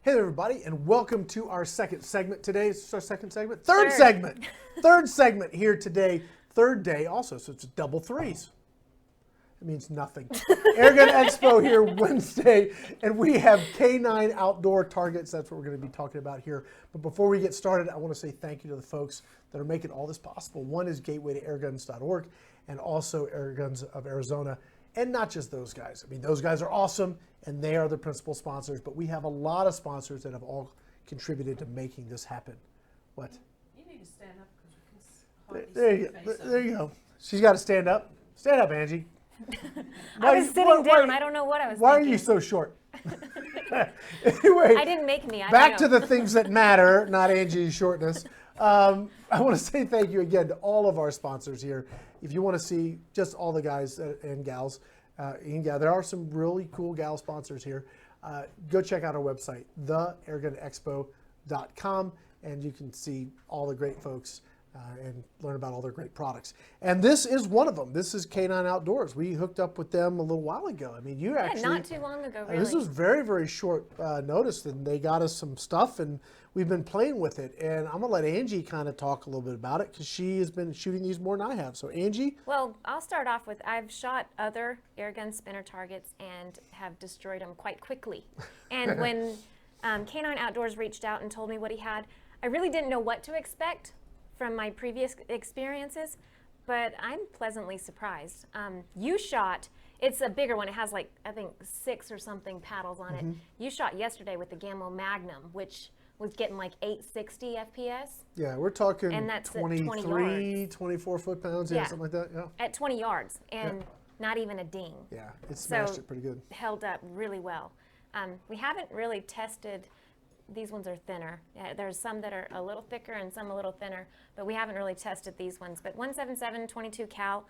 Hey there, everybody, and welcome to our second segment today. Is this our second segment? Third segment. Third segment here today. Third day also, so it's double threes. It means nothing. Airgun Expo here Wednesday, and we have KNINE Outdoor targets. That's what we're going to be talking about here. But before we get started, I want to say thank you to the folks that are making all this possible. One is gateway to AIRGUNS.org, and also AirGuns of Arizona. And not just those guys. I mean, those guys are awesome, and they are the principal sponsors, but we have a lot of sponsors that have all contributed to making this happen. What? You need to stand up because we can There you go. There you go. She's got to stand up. Stand up, Angie. I was sitting down. I don't know what I was Why thinking. are you so short? Anyway, I didn't make me. back to the things that matter, not Angie's shortness. I want to say thank you again to all of our sponsors here. If you want to see just all the guys and gals, there are some really cool gal sponsors here. Go check out our website, AirgunExpo.com, and you can see all the great folks and learn about all their great products. And this is one of them. This is KNINE Outdoors. We hooked up with them a little while ago. I mean, you actually... not too long ago, really. This was very, very short notice, and they got us some stuff, and we've been playing with it. And I'm going to let Angie kind of talk a little bit about it, because she has been shooting these more than I have. So, Angie? Well, I'll start off with, I've shot other airgun spinner targets and have destroyed them quite quickly. And when KNINE Outdoors reached out and told me what he had, I really didn't know what to expect from my previous experiences, but I'm pleasantly surprised. You shot, it's a bigger one. It has like, I think 6 or something paddles on it. You shot yesterday with the Gamma Magnum, which was getting like 860 FPS. Yeah, we're talking And that's at 20 23, yards. 24 foot-pounds, yeah, something like that, yeah. At 20 yards, and not even a ding. Yeah, it smashed it pretty good. Held up really well. We haven't really tested. These ones are thinner. There's some that are a little thicker and some a little thinner, but we haven't really tested these ones. But 177, 22 cal,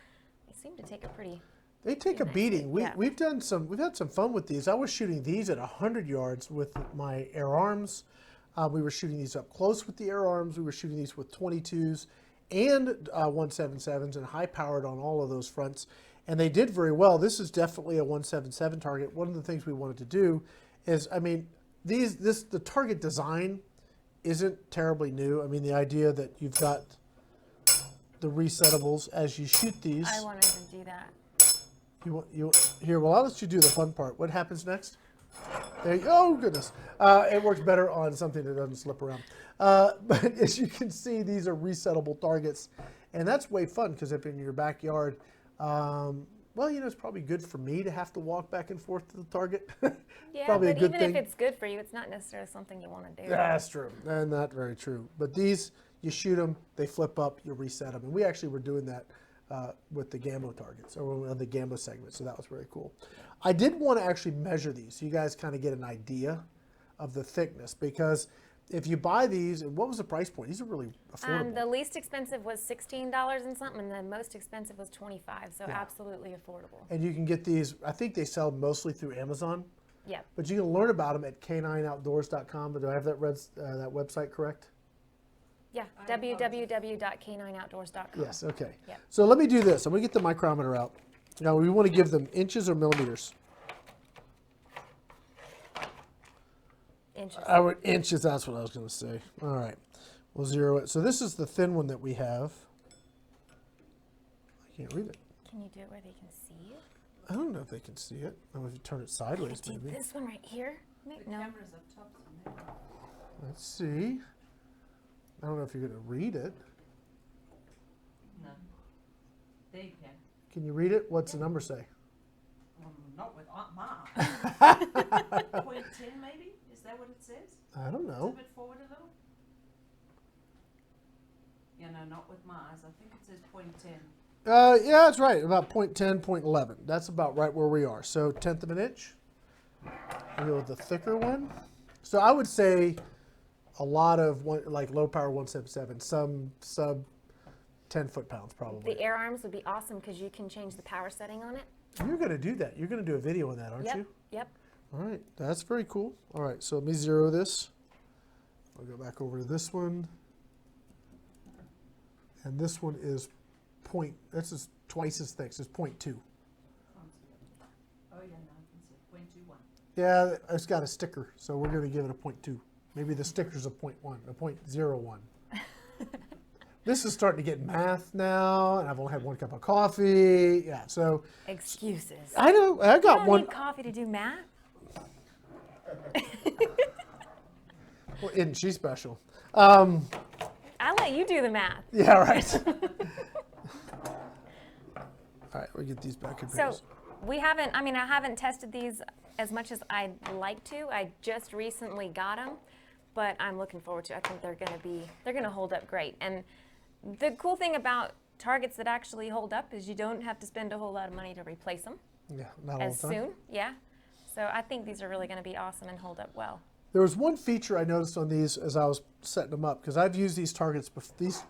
they seem to take a pretty... They take a beating. We've had some fun with these. I was shooting these at 100 yards with my air arms. We were shooting these up close with the air arms. We were shooting these with 22s and 177s and high powered on all of those fronts. And they did very well. This is definitely a 177 target. One of the things we wanted to do is, I mean, the target design isn't terribly new. I mean, the idea that you've got the resetables as you shoot these. I wanted to do that. Here, well, I'll let you do the fun part. What happens next? There you go. Oh, goodness. It works better on something that doesn't slip around. But as you can see, these are resettable targets. And that's way fun because if in your backyard, well, you know, it's probably good for me to have to walk back and forth to the target. Yeah, probably but a good even thing. if it's good for you, it's not necessarily something you want to do. That's true. And not very true. But these, you shoot them, they flip up, you reset them. And we actually were doing that with the Gamma targets, or the Gamma segment, so that was very cool. I did want to actually measure these so you guys kind of get an idea of the thickness, because if you buy these, what was the price point? These are really affordable. The least expensive was $16 and something, and the most expensive was $25, so absolutely affordable. And you can get these, I think they sell mostly through Amazon. Yeah. But you can learn about them at KNINEOutdoors.com. Do I have that that website correct? Yeah, www.k9outdoors.com. Yes, okay. Yep. So let me do this. I'm going to get the micrometer out. Now, we want to give them inches or millimeters? Inches. Inches, that's what I was going to say. All right. We'll zero it. So this is the thin one that we have. I can't read it. Can you do it where they can see it? I don't know if they can see it. I don't know if you turn it sideways, maybe. This one right here? No. camera's up top. So maybe. Let's see. I don't know if you're going to read it. No. There you can. Can you read it? What's the number say? Not with mine. 0.10 maybe? Is that what it says? I don't know. Tip it forward a little. Yeah, no, not with my eyes. I think it says 0.10. Yeah, that's right. About 0.10, 0.11. That's about right where we are. So 1/10 of an inch. We go with the thicker one. So I would say a lot of like low power 177, some sub 10 foot-pounds probably. The air arms would be awesome because you can change the power setting on it. You're going to do that. You're going to do a video on that, aren't you? Yep. All right. That's very cool. All right. So let me zero this. I'll go back over to this one. And this one is this is twice as thick. So it's 0.2. Oh yeah, no, I can see 0.21. Yeah, it's got a sticker, so we're going to give it a 0.2. Maybe the sticker's a 0.1, a 0.01. This is starting to get math now, and I've only had 1 cup of coffee. Yeah, so Excuses. I know I You got don't one. need coffee to do math. Well, isn't she special? I let you do the math. Yeah, right. All right, we get these back in So pairs. we haven't, I mean, I haven't tested these as much as I'd like to. I just recently got them, but I'm looking forward to it. I think they're going to hold up great. And the cool thing about targets that actually hold up is you don't have to spend a whole lot of money to replace them Yeah, not all as the time. soon. Yeah. So I think these are really going to be awesome and hold up well. There was one feature I noticed on these as I was setting them up, because I've used these targets, these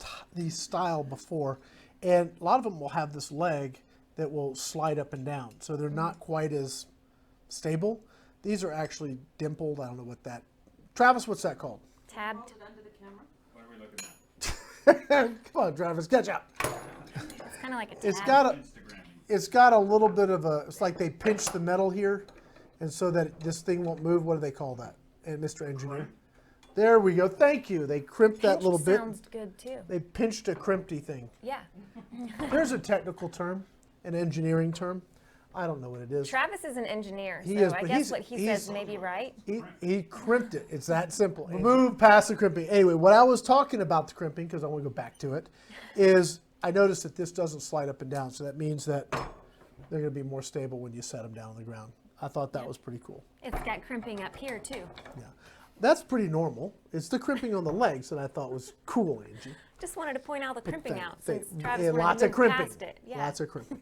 style before, and a lot of them will have this leg that will slide up and down, so they're not quite as stable. These are actually dimpled. I don't know what that. Travis, what's that called? Tabbed. Hold it under the camera. What are we looking at? Come on, Travis, catch up. It's kind of like a tab. It's got a. Instagramming. It's got a little bit of a. It's like they pinch the metal here, and so that this thing won't move. What do they call that? And Mr. Engineer. There we go. Thank you. They crimped that Pinch little bit. sounds good too. They pinched a crimpy thing. Yeah. There's a technical term, an engineering term. I don't know what it is. Travis is an engineer, He so is, I but guess he's- what he he's- says may be right. He crimped it. It's that simple. Move past the crimping. Anyway, what I was talking about the crimping, because I want to go back to it, is I noticed that this doesn't slide up and down. So that means that they're going to be more stable when you set them down on the ground. I thought that was pretty cool. It's got crimping up here too. Yeah. That's pretty normal. It's the crimping on the legs that I thought was cool, Angie. Just wanted to point all the crimping out since Yeah, Travis wanted lots to of move crimping. past it. Yeah. Lots of crimping.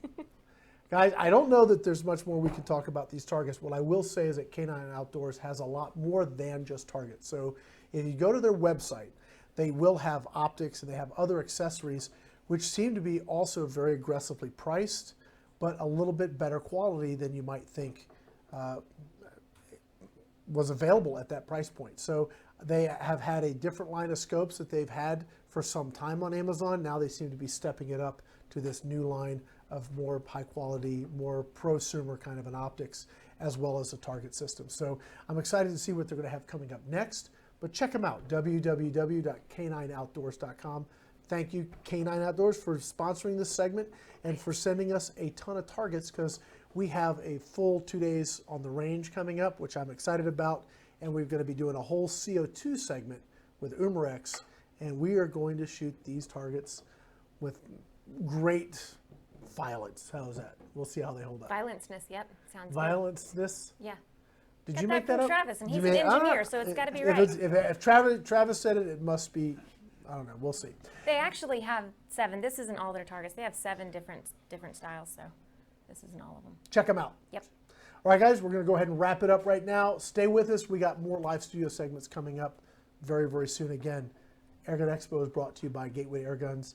Guys, I don't know that there's much more we can talk about these targets. What I will say is that KNINE Outdoors has a lot more than just targets. So if you go to their website, they will have optics and they have other accessories which seem to be also very aggressively priced, but a little bit better quality than you might think was available at that price point. So they have had a different line of scopes that they've had for some time on Amazon. Now they seem to be stepping it up to this new line of more high quality, more prosumer kind of an optics, as well as a target system. So I'm excited to see what they're going to have coming up next, but check them out, www.k9outdoors.com. Thank you, KNINE Outdoors, for sponsoring this segment and for sending us a ton of targets, because we have a full 2 days on the range coming up, which I'm excited about, and we're going to be doing a whole CO2 segment with Umarex, and we are going to shoot these targets with great violence. How's that? We'll see how they hold up. Violenceness, yep. Sounds Violenceness? good. Yeah. Did Got you that make that from up? Travis, and You he's an made- I don't engineer, know. so it's gotta be If right. If Travis said it, it must be, I don't know, we'll see. They actually have 7. This isn't all their targets. They have 7 different styles, so this isn't all of them. Check them out. Yep. All right, guys, we're going to go ahead and wrap it up right now. Stay with us. We got more live studio segments coming up very, very soon. Again, Airgun Expo is brought to you by Gateway Airguns,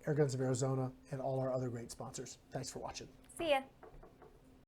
Airguns of Arizona, and all our other great sponsors. Thanks for watching. See ya.